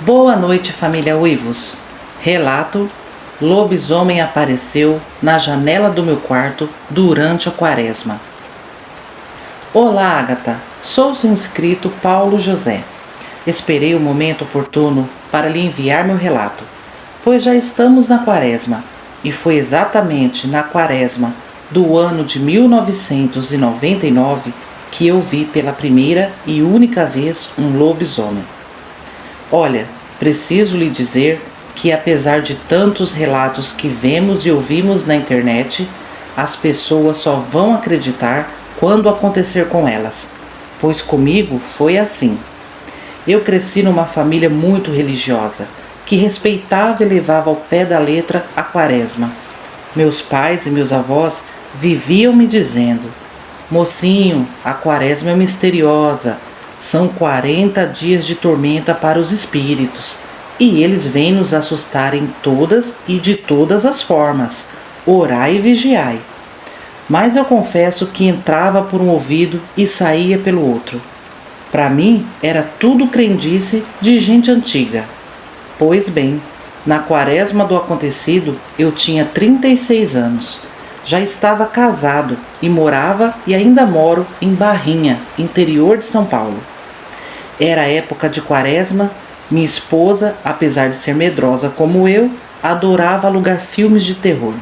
Boa noite, família Uivos. Relato: lobisomem apareceu na janela do meu quarto durante a quaresma. Olá, Ágata. Sou seu inscrito Paulo José. Esperei o momento oportuno para lhe enviar meu relato, pois já estamos na quaresma, e foi exatamente na quaresma do ano de 1999 que eu vi pela primeira e única vez um lobisomem. Olha, preciso lhe dizer que apesar de tantos relatos que vemos e ouvimos na internet, as pessoas só vão acreditar quando acontecer com elas, pois comigo foi assim. Eu cresci numa família muito religiosa, que respeitava e levava ao pé da letra a quaresma. Meus pais e meus avós viviam me dizendo: mocinho, a quaresma é misteriosa, são 40 dias de tormenta para os espíritos, e eles vêm nos assustar em todas e de todas as formas, orai e vigiai. Mas eu confesso que entrava por um ouvido e saía pelo outro. Para mim, era tudo crendice de gente antiga. Pois bem, na quaresma do acontecido, eu tinha 36 anos. Já estava casado e morava e ainda moro em Barrinha, interior de São Paulo. Era época de quaresma, minha esposa, apesar de ser medrosa como eu, adorava alugar filmes de terror.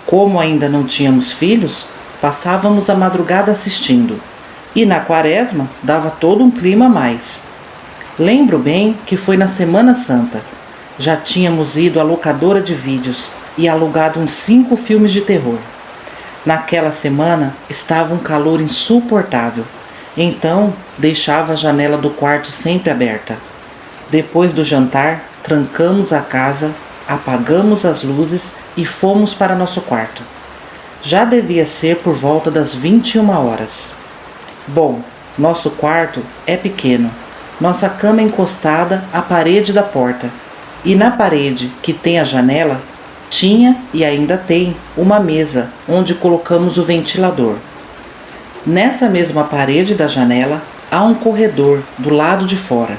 Como ainda não tínhamos filhos, passávamos a madrugada assistindo. E na quaresma dava todo um clima a mais. Lembro bem que foi na Semana Santa. Já tínhamos ido à locadora de vídeos e alugado uns 5 filmes de terror. Naquela semana estava um calor insuportável, então deixava a janela do quarto sempre aberta. Depois do jantar, trancamos a casa, apagamos as luzes e fomos para nosso quarto. Já devia ser por volta das 21 horas. Bom, nosso quarto é pequeno, nossa cama é encostada à parede da porta, e na parede que tem a janela, tinha e ainda tem uma mesa onde colocamos o ventilador. Nessa mesma parede da janela há um corredor do lado de fora.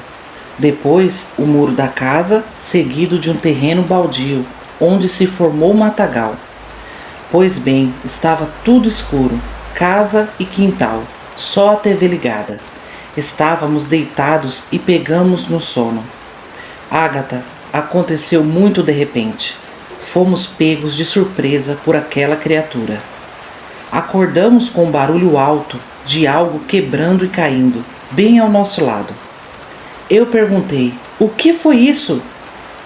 Depois, o muro da casa, seguido de um terreno baldio, onde se formou um matagal. Pois bem, estava tudo escuro, casa e quintal, só a TV ligada. Estávamos deitados e pegamos no sono. Ágata, aconteceu muito de repente. Fomos pegos de surpresa por aquela criatura. Acordamos com um barulho alto de algo quebrando e caindo, bem ao nosso lado. Eu perguntei: o que foi isso?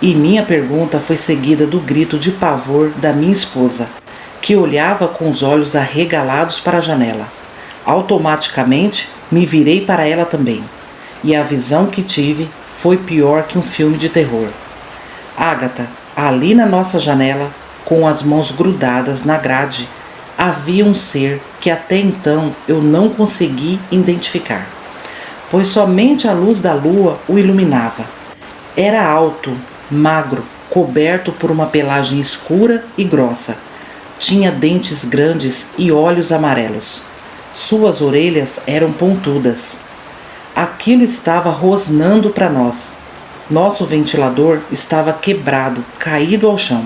E minha pergunta foi seguida do grito de pavor da minha esposa, que olhava com os olhos arregalados para a janela. Automaticamente me virei para ela também, e a visão que tive foi pior que um filme de terror. Ágata, ali na nossa janela, com as mãos grudadas na grade, havia um ser que até então eu não consegui identificar, pois somente a luz da lua o iluminava. Era alto, magro, coberto por uma pelagem escura e grossa. Tinha dentes grandes e olhos amarelos. Suas orelhas eram pontudas. Aquilo estava rosnando para nós. Nosso ventilador estava quebrado, caído ao chão.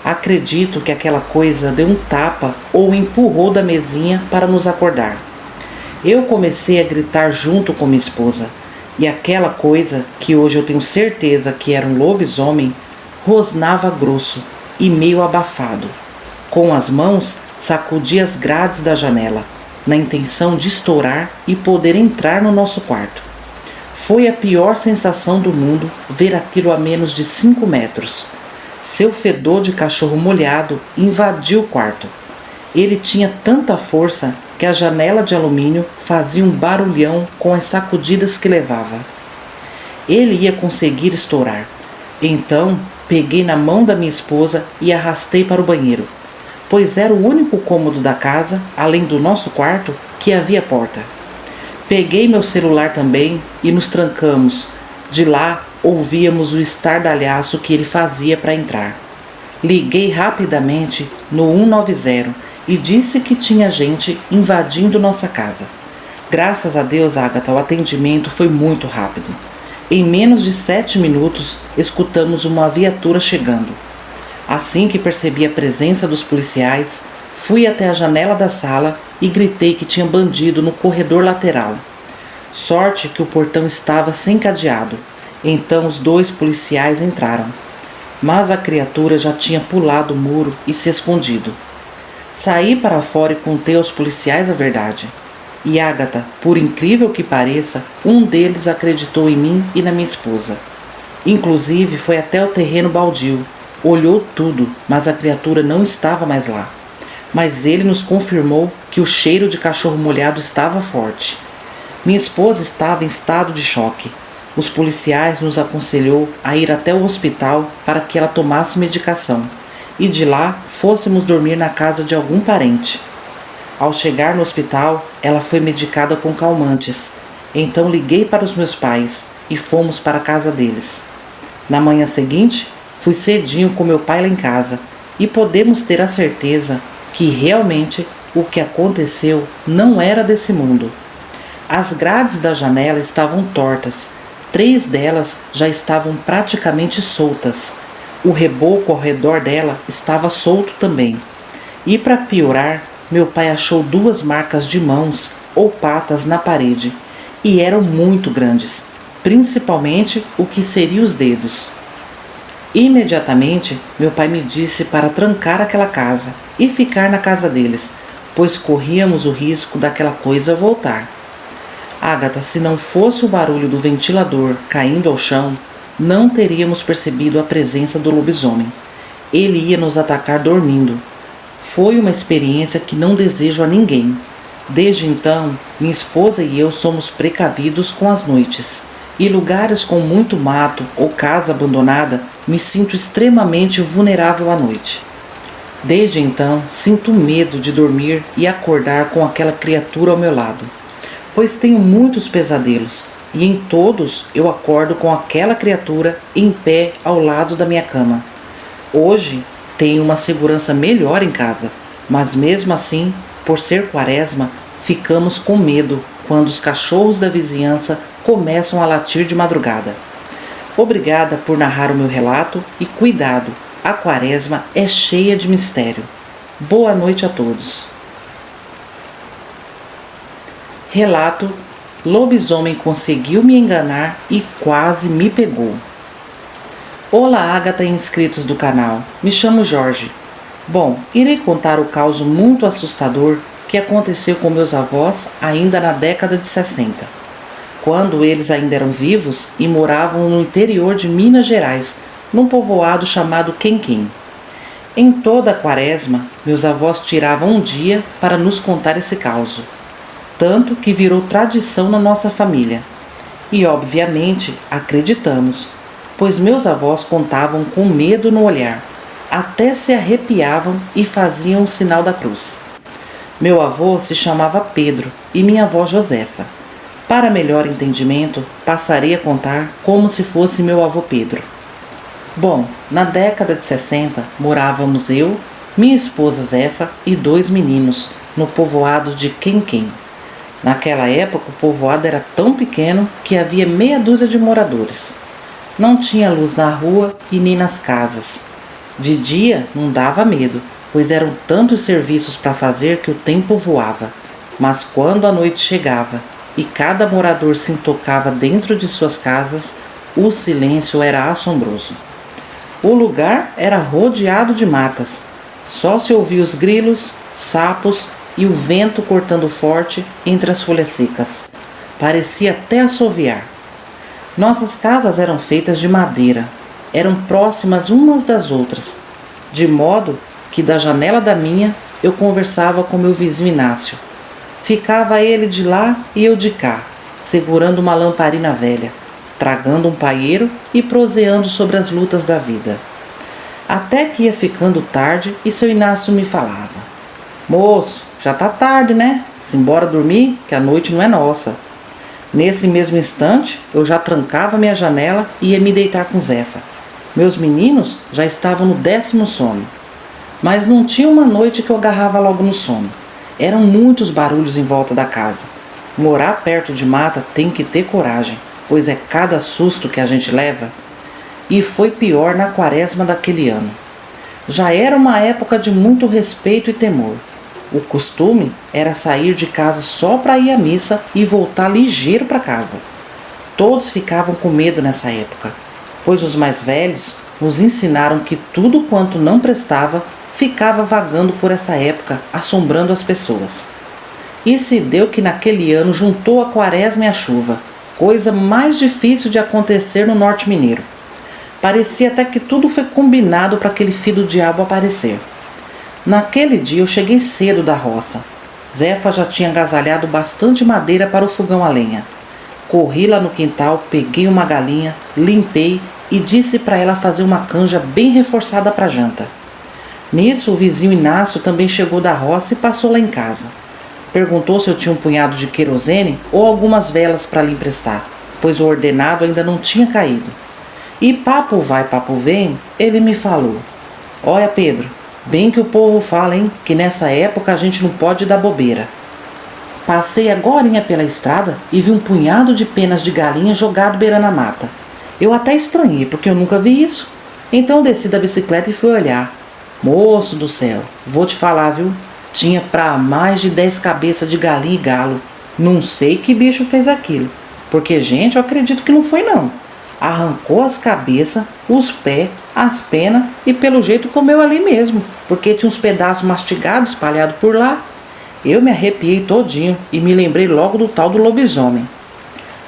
Acredito que aquela coisa deu um tapa ou empurrou da mesinha para nos acordar. Eu comecei a gritar junto com minha esposa, e aquela coisa, que hoje eu tenho certeza que era um lobisomem, rosnava grosso e meio abafado. Com as mãos, sacudi as grades da janela, na intenção de estourar e poder entrar no nosso quarto. Foi a pior sensação do mundo ver aquilo a menos de 5 metros. Seu fedor de cachorro molhado invadiu o quarto. Ele tinha tanta força que a janela de alumínio fazia um barulhão com as sacudidas que levava. Ele ia conseguir estourar. Então, peguei na mão da minha esposa e arrastei para o banheiro, pois era o único cômodo da casa, além do nosso quarto, que havia porta. Peguei meu celular também e nos trancamos. De lá, ouvíamos o estardalhaço que ele fazia para entrar. Liguei rapidamente no 190 e disse que tinha gente invadindo nossa casa. Graças a Deus, Ágata, o atendimento foi muito rápido. Em menos de 7 minutos, escutamos uma viatura chegando. Assim que percebi a presença dos policiais, fui até a janela da sala e gritei que tinha bandido no corredor lateral. Sorte que o portão estava sem cadeado, então os 2 policiais entraram. Mas a criatura já tinha pulado o muro e se escondido. Saí para fora e contei aos policiais a verdade. E Ágata, por incrível que pareça, um deles acreditou em mim e na minha esposa. Inclusive foi até o terreno baldio, olhou tudo, mas a criatura não estava mais lá. Mas ele nos confirmou que o cheiro de cachorro molhado estava forte. Minha esposa estava em estado de choque. Os policiais nos aconselhou a ir até o hospital para que ela tomasse medicação e de lá fôssemos dormir na casa de algum parente. Ao chegar no hospital, ela foi medicada com calmantes. Então liguei para os meus pais e fomos para a casa deles. Na manhã seguinte, fui cedinho com meu pai lá em casa e podemos ter a certeza que realmente o que aconteceu não era desse mundo. As grades da janela estavam tortas, 3 delas já estavam praticamente soltas. O reboco ao redor dela estava solto também. E para piorar, meu pai achou 2 marcas de mãos ou patas na parede e eram muito grandes, principalmente o que seriam os dedos. Imediatamente, meu pai me disse para trancar aquela casa e ficar na casa deles, pois corríamos o risco daquela coisa voltar. Ágata, se não fosse o barulho do ventilador caindo ao chão, não teríamos percebido a presença do lobisomem. Ele ia nos atacar dormindo. Foi uma experiência que não desejo a ninguém. Desde então, minha esposa e eu somos precavidos com as noites. E lugares com muito mato ou casa abandonada, me sinto extremamente vulnerável à noite. Desde então, sinto medo de dormir e acordar com aquela criatura ao meu lado, pois tenho muitos pesadelos e em todos eu acordo com aquela criatura em pé ao lado da minha cama. Hoje tenho uma segurança melhor em casa, mas mesmo assim, por ser quaresma, ficamos com medo quando os cachorros da vizinhança começam a latir de madrugada. Obrigada por narrar o meu relato e cuidado, a quaresma é cheia de mistério. Boa noite a todos. Relato: lobisomem conseguiu me enganar e quase me pegou. Olá, Ágata e inscritos do canal. Me chamo Jorge. Bom, irei contar o caso muito assustador que aconteceu com meus avós ainda na década de 60, quando eles ainda eram vivos e moravam no interior de Minas Gerais, num povoado chamado Quenquim. Em toda a quaresma, meus avós tiravam um dia para nos contar esse caso, tanto que virou tradição na nossa família. E obviamente acreditamos, pois meus avós contavam com medo no olhar, até se arrepiavam e faziam o sinal da cruz. Meu avô se chamava Pedro e minha avó Josefa. Para melhor entendimento, passarei a contar como se fosse meu avô Pedro. Bom, na década de 60, morávamos eu, minha esposa Zefa e 2 meninos, no povoado de Quenquim. Naquela época, o povoado era tão pequeno que havia meia dúzia de moradores. Não tinha luz na rua e nem nas casas. De dia não dava medo, pois eram tantos serviços para fazer que o tempo voava. Mas quando a noite chegava e cada morador se intocava dentro de suas casas, o silêncio era assombroso. O lugar era rodeado de matas. Só se ouvia os grilos, sapos e o vento cortando forte entre as folhas secas. Parecia até assoviar. Nossas casas eram feitas de madeira. Eram próximas umas das outras, de modo que da janela da minha eu conversava com meu vizinho Inácio. Ficava ele de lá e eu de cá, segurando uma lamparina velha, tragando um paieiro e proseando sobre as lutas da vida. Até que ia ficando tarde e seu Inácio me falava: "Moço, já tá tarde, né? Simbora dormir, que a noite não é nossa." Nesse mesmo instante, eu já trancava minha janela e ia me deitar com Zefa. Meus meninos já estavam no 10º sono. Mas não tinha uma noite que eu agarrava logo no sono. Eram muitos barulhos em volta da casa. Morar perto de mata tem que ter coragem. pois é cada susto que a gente leva. E foi pior na quaresma daquele ano. Já era uma época de muito respeito e temor. O costume era sair de casa só para ir à missa e voltar ligeiro para casa. Todos ficavam com medo nessa época, pois os mais velhos nos ensinaram que tudo quanto não prestava ficava vagando por essa época, assombrando as pessoas. E se deu que naquele ano juntou a quaresma e a chuva, coisa mais difícil de acontecer no norte mineiro. Parecia até que tudo foi combinado para aquele filho do diabo aparecer. Naquele dia eu cheguei cedo da roça. Zefa já tinha agasalhado bastante madeira para o fogão a lenha. Corri lá no quintal, peguei uma galinha, limpei e disse para ela fazer uma canja bem reforçada para a janta. Nisso, o vizinho Inácio também chegou da roça e passou lá em casa. Perguntou se eu tinha um punhado de querosene ou algumas velas para lhe emprestar, pois o ordenado ainda não tinha caído. E papo vai, papo vem, ele me falou: olha, Pedro, bem que o povo fala, hein, que nessa época a gente não pode dar bobeira. Passei agorinha pela estrada e vi um punhado de penas de galinha jogado beirando a mata. Eu até estranhei, porque eu nunca vi isso. Então desci da bicicleta e fui olhar. Moço do céu, vou te falar, viu? Tinha pra mais de 10 cabeças de galinha e galo. Não sei que bicho fez aquilo, porque, gente, eu acredito que não foi não. Arrancou as cabeças, os pés, as penas e pelo jeito comeu ali mesmo, porque tinha uns pedaços mastigados espalhados por lá. Eu me arrepiei todinho e me lembrei logo do tal do lobisomem.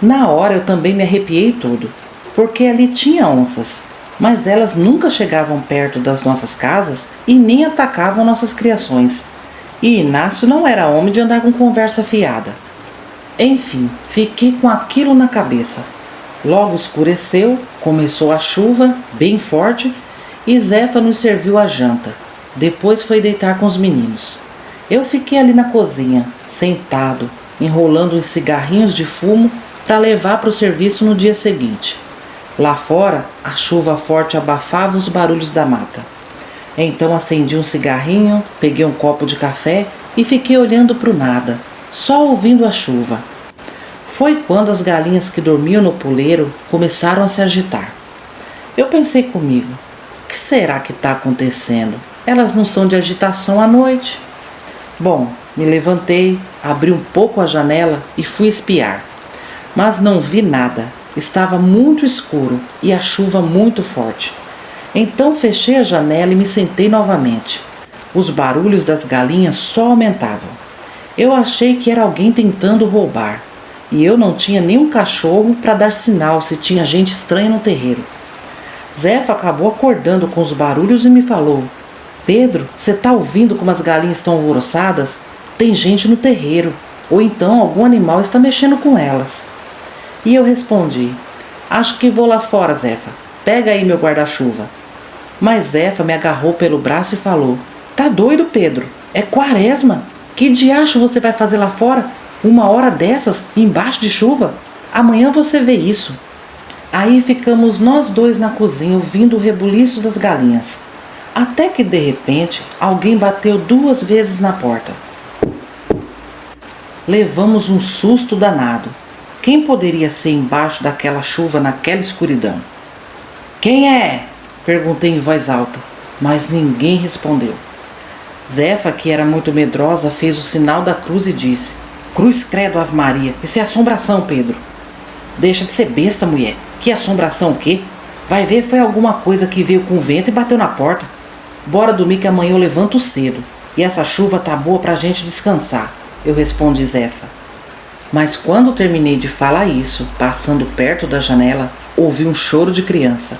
Na hora eu também me arrepiei todo, porque ali tinha onças, mas elas nunca chegavam perto das nossas casas e nem atacavam nossas criações. E Inácio não era homem de andar com conversa fiada. Enfim, fiquei com aquilo na cabeça. Logo escureceu, começou a chuva, bem forte, e Zefa nos serviu a janta. Depois foi deitar com os meninos. Eu fiquei ali na cozinha, sentado, enrolando uns cigarrinhos de fumo para levar para o serviço no dia seguinte. Lá fora, a chuva forte abafava os barulhos da mata. Então acendi um cigarrinho, peguei um copo de café e fiquei olhando para o nada, só ouvindo a chuva. Foi quando as galinhas que dormiam no puleiro começaram a se agitar. Eu pensei comigo: o que será que está acontecendo? Elas não são de agitação à noite. Bom, me levantei, abri um pouco a janela e fui espiar. Mas não vi nada. Estava muito escuro e a chuva muito forte. Então fechei a janela e me sentei novamente. Os barulhos das galinhas só aumentavam. Eu achei que era alguém tentando roubar. E eu não tinha nenhum cachorro para dar sinal se tinha gente estranha no terreiro. Zefa acabou acordando com os barulhos e me falou: Pedro, você está ouvindo como as galinhas estão alvoroçadas? Tem gente no terreiro, ou então algum animal está mexendo com elas. E eu respondi: acho que vou lá fora, Zefa. Pega aí meu guarda-chuva. Mas Zefa me agarrou pelo braço e falou: tá doido, Pedro? É quaresma. Que diacho você vai fazer lá fora? Uma hora dessas, embaixo de chuva? Amanhã você vê isso. Aí ficamos nós dois na cozinha ouvindo o rebuliço das galinhas. Até que de repente alguém bateu 2 vezes na porta. Levamos um susto danado. Quem poderia ser embaixo daquela chuva naquela escuridão? Quem é? Perguntei em voz alta, mas ninguém respondeu. Zefa, que era muito medrosa, fez o sinal da cruz e disse: Cruz credo, Ave Maria, isso é assombração, Pedro. Deixa de ser besta, mulher. Que assombração o quê? Vai ver, foi alguma coisa que veio com o vento e bateu na porta. Bora dormir que amanhã eu levanto cedo. E essa chuva tá boa pra gente descansar, eu respondi Zefa. Mas quando terminei de falar isso, passando perto da janela, ouvi um choro de criança.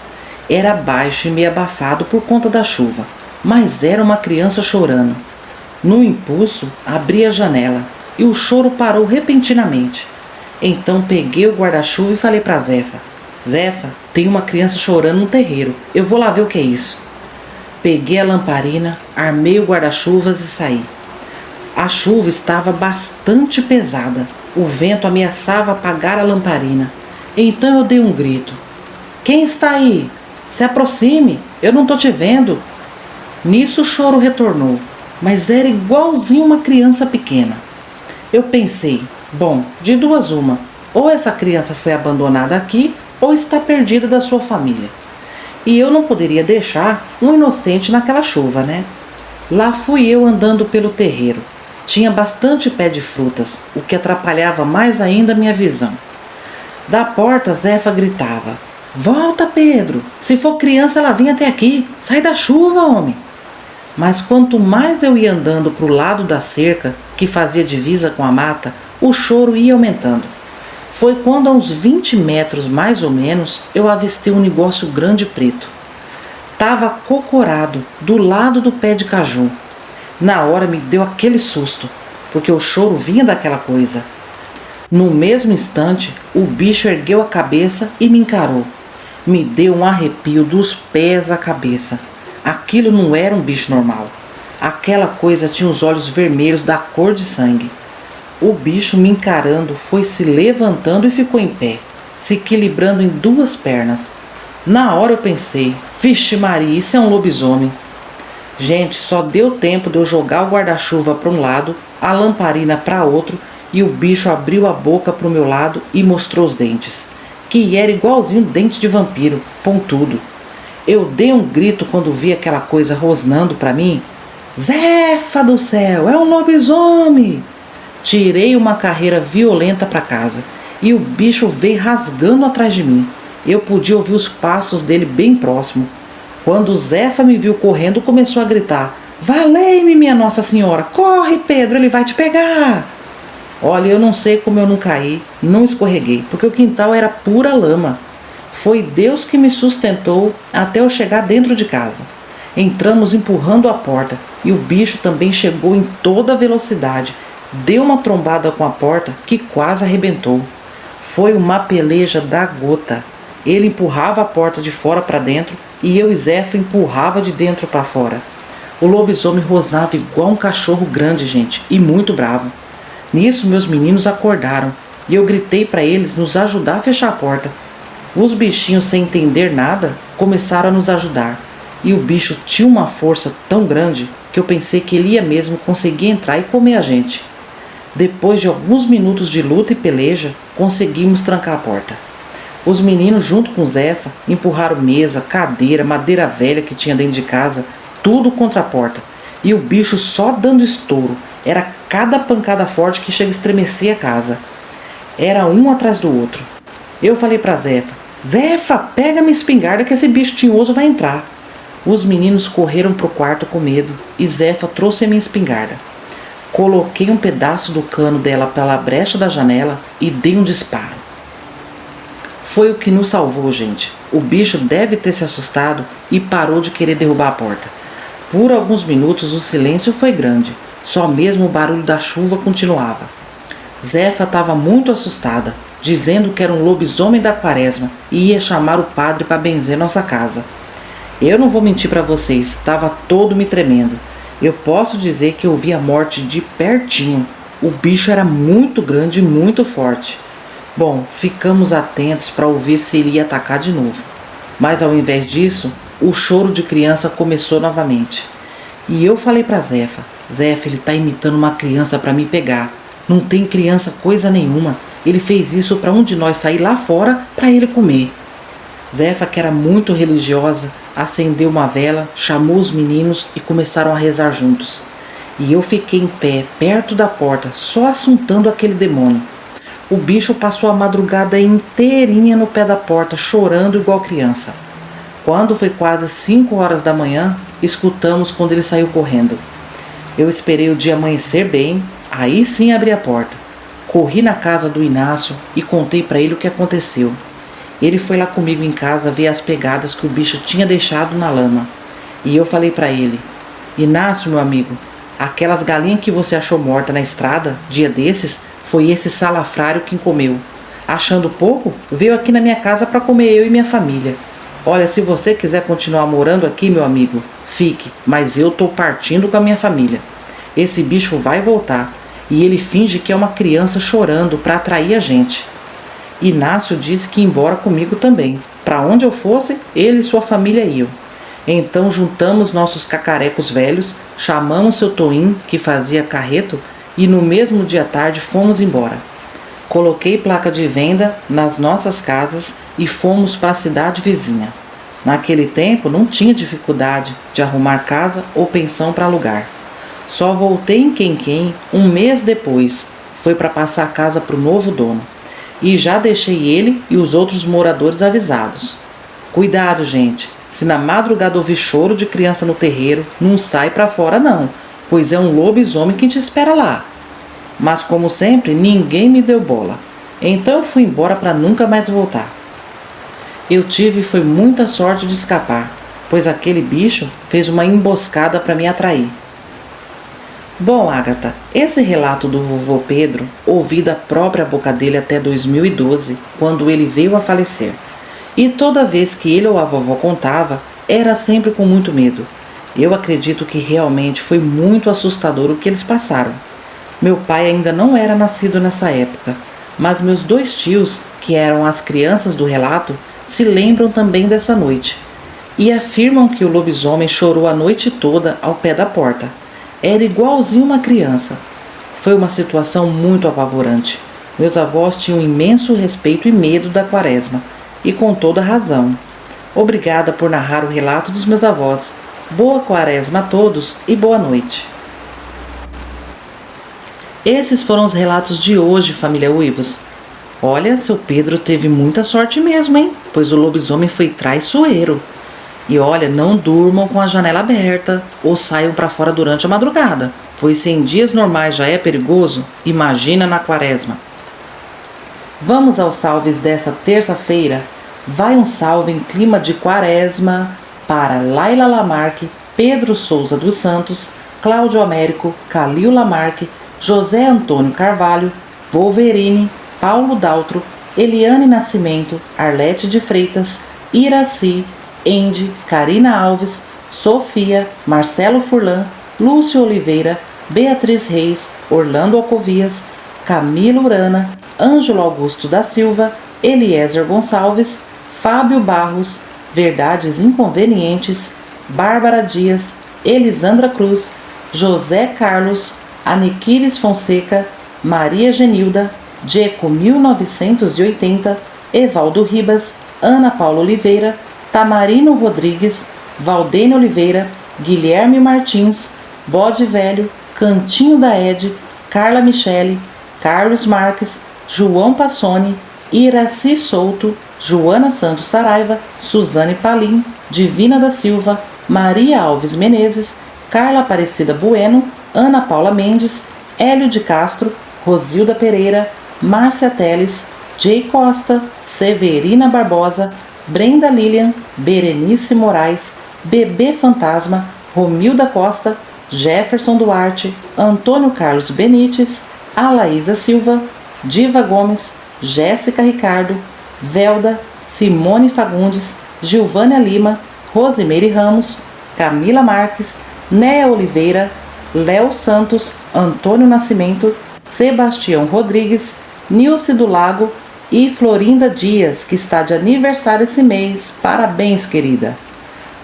Era baixo e meio abafado por conta da chuva, mas era uma criança chorando. No impulso, abri a janela e o choro parou repentinamente. Então peguei o guarda-chuva e falei para Zefa: Zefa, tem uma criança chorando no terreiro, eu vou lá ver o que é isso. Peguei a lamparina, armei o guarda-chuvas e saí. A chuva estava bastante pesada, o vento ameaçava apagar a lamparina. Então eu dei um grito: quem está aí? Se aproxime, eu não estou te vendo. Nisso o choro retornou, mas era igualzinho uma criança pequena. Eu pensei: bom, de duas uma, ou essa criança foi abandonada aqui, ou está perdida da sua família. E eu não poderia deixar um inocente naquela chuva, né? Lá fui eu andando pelo terreiro. Tinha bastante pé de frutas, o que atrapalhava mais ainda a minha visão. Da porta, Zefa gritava: "Volta, Pedro! Se for criança, ela vinha até aqui! Sai da chuva, homem!" Mas quanto mais eu ia andando para o lado da cerca, que fazia divisa com a mata, o choro ia aumentando. Foi quando, a uns 20 metros mais ou menos, eu avistei um negócio grande preto. Tava cocorado do lado do pé de caju. Na hora me deu aquele susto, porque o choro vinha daquela coisa. No mesmo instante, o bicho ergueu a cabeça e me encarou. Me deu um arrepio dos pés à cabeça. Aquilo não era um bicho normal. Aquela coisa tinha os olhos vermelhos da cor de sangue. O bicho, me encarando, foi se levantando e ficou em pé, se equilibrando em duas pernas. Na hora eu pensei: vixe Maria, isso é um lobisomem. Gente, só deu tempo de eu jogar o guarda-chuva para um lado, a lamparina para outro, e o bicho abriu a boca para o meu lado e mostrou os dentes, que era igualzinho dente de vampiro, pontudo. Eu dei um grito quando vi aquela coisa rosnando para mim. Zefa do céu, é um lobisomem! Tirei uma carreira violenta para casa e o bicho veio rasgando atrás de mim. Eu podia ouvir os passos dele bem próximo. Quando Zefa me viu correndo, começou a gritar: "Valei-me, minha Nossa Senhora! Corre, Pedro, ele vai te pegar!" Olha, eu não sei como eu não caí, não escorreguei, porque o quintal era pura lama. Foi Deus que me sustentou até eu chegar dentro de casa. Entramos empurrando a porta e o bicho também chegou em toda velocidade. Deu uma trombada com a porta que quase arrebentou. Foi uma peleja da gota. Ele empurrava a porta de fora para dentro e eu e Zefa empurrava de dentro para fora. O lobisomem rosnava igual um cachorro grande, gente, e muito bravo. Nisso meus meninos acordaram e eu gritei para eles nos ajudar a fechar a porta. Os bichinhos, sem entender nada, começaram a nos ajudar. E o bicho tinha uma força tão grande que eu pensei que ele ia mesmo conseguir entrar e comer a gente. Depois de alguns minutos de luta e peleja, conseguimos trancar a porta. Os meninos, junto com Zefa, empurraram mesa, cadeira, madeira velha que tinha dentro de casa, tudo contra a porta. E o bicho só dando estouro. Era cada pancada forte que chega a estremecer a casa. Era um atrás do outro. Eu falei para Zefa: "Zefa, pega minha espingarda que esse bicho tinhoso vai entrar." Os meninos correram para o quarto com medo e Zefa trouxe a minha espingarda. Coloquei um pedaço do cano dela pela brecha da janela e dei um disparo. Foi o que nos salvou, gente. O bicho deve ter se assustado e parou de querer derrubar a porta. Por alguns minutos o silêncio foi grande. Só mesmo o barulho da chuva continuava. Zefa estava muito assustada, dizendo que era um lobisomem da quaresma e ia chamar o padre para benzer nossa casa. Eu não vou mentir para vocês, estava todo me tremendo. Eu posso dizer que eu vi a morte de pertinho. O bicho era muito grande e muito forte. Bom, ficamos atentos para ouvir se ele ia atacar de novo. Mas ao invés disso, o choro de criança começou novamente. E eu falei para Zefa: "Zefa, ele está imitando uma criança para me pegar. Não tem criança coisa nenhuma. Ele fez isso para um de nós sair lá fora para ele comer." Zefa, que era muito religiosa, acendeu uma vela, chamou os meninos e começaram a rezar juntos. E eu fiquei em pé, perto da porta, só assuntando aquele demônio. O bicho passou a madrugada inteirinha no pé da porta, chorando igual criança. Quando foi quase 5 horas da manhã, escutamos quando ele saiu correndo. Eu esperei o dia amanhecer bem, aí sim abri a porta. Corri na casa do Inácio e contei para ele o que aconteceu. Ele foi lá comigo em casa ver as pegadas que o bicho tinha deixado na lama. E eu falei para ele: "Inácio, meu amigo, aquelas galinhas que você achou morta na estrada, dia desses, foi esse salafrário quem comeu. Achando pouco, veio aqui na minha casa para comer eu e minha família. Olha, se você quiser continuar morando aqui, meu amigo, fique, mas eu tô partindo com a minha família. Esse bicho vai voltar e ele finge que é uma criança chorando para atrair a gente." Inácio disse que ia embora comigo também. Para onde eu fosse, ele e sua família iam. Então juntamos nossos cacarecos velhos, chamamos seu Toim, que fazia carreto, e no mesmo dia à tarde fomos embora. Coloquei placa de venda nas nossas casas e fomos para a cidade vizinha. Naquele tempo não tinha dificuldade de arrumar casa ou pensão para alugar. Só voltei em Quem-Quem um mês depois. Foi para passar a casa para o novo dono. E já deixei ele e os outros moradores avisados. Cuidado, gente. Se na madrugada ouvir choro de criança no terreiro, não sai para fora não, pois é um lobisomem que te espera lá. Mas como sempre, ninguém me deu bola. Então eu fui embora para nunca mais voltar. Eu tive foi muita sorte de escapar, pois aquele bicho fez uma emboscada para me atrair. Bom, Agatha, esse relato do vovô Pedro ouvi da própria boca dele até 2012, quando ele veio a falecer. E toda vez que ele ou a vovó contava, era sempre com muito medo. Eu acredito que realmente foi muito assustador o que eles passaram. Meu pai ainda não era nascido nessa época, mas meus 2 tios, que eram as crianças do relato, se lembram também dessa noite. E afirmam que o lobisomem chorou a noite toda ao pé da porta. Era igualzinho uma criança. Foi uma situação muito apavorante. Meus avós tinham imenso respeito e medo da Quaresma, e com toda razão. Obrigada por narrar o relato dos meus avós. Boa Quaresma a todos e boa noite. Esses foram os relatos de hoje, família Uivos. Olha, seu Pedro teve muita sorte mesmo, hein? Pois o lobisomem foi traiçoeiro. E olha, não durmam com a janela aberta ou saiam para fora durante a madrugada, pois se em dias normais já é perigoso, imagina na Quaresma. Vamos aos salves dessa terça-feira. Vai um salve em clima de Quaresma para Laila Lamarque, Pedro Souza dos Santos, Cláudio Américo, Calil Lamarque, José Antônio Carvalho, Wolverine, Paulo Daltro, Eliane Nascimento, Arlete de Freitas, Iraci, Andy, Karina Alves, Sofia, Marcelo Furlan, Lúcio Oliveira, Beatriz Reis, Orlando Alcovias, Camila Urana, Ângelo Augusto da Silva, Eliezer Gonçalves, Fábio Barros, Verdades Inconvenientes, Bárbara Dias, Elisandra Cruz, José Carlos, Aniquiles Fonseca, Maria Genilda, Dieco 1980, Evaldo Ribas, Ana Paula Oliveira, Tamarino Rodrigues, Valdênia Oliveira, Guilherme Martins, Bode Velho, Cantinho da Ed, Carla Michele, Carlos Marques, João Passoni, Iraci Souto, Joana Santos Saraiva, Suzane Palim, Divina da Silva, Maria Alves Menezes, Carla Aparecida Bueno, Ana Paula Mendes, Hélio de Castro, Rosilda Pereira, Márcia Teles, Jay Costa, Severina Barbosa, Brenda Lilian, Berenice Moraes, Bebê Fantasma, Romilda Costa, Jefferson Duarte, Antônio Carlos Benites, Alaísa Silva, Diva Gomes, Jéssica Ricardo, Velda, Simone Fagundes, Gilvânia Lima, Rosimeire Ramos, Camila Marques, Néa Oliveira, Léo Santos, Antônio Nascimento, Sebastião Rodrigues, Nilce do Lago e Florinda Dias, que está de aniversário esse mês. Parabéns, querida!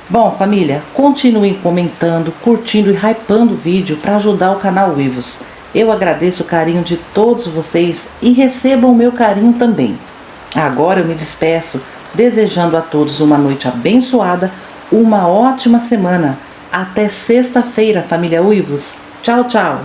Bom, família, continuem comentando, curtindo e hypando o vídeo para ajudar o canal Uivos. Eu agradeço o carinho de todos vocês e recebam o meu carinho também. Agora eu me despeço, desejando a todos uma noite abençoada, uma ótima semana. Até sexta-feira, família Uivos. Tchau, tchau!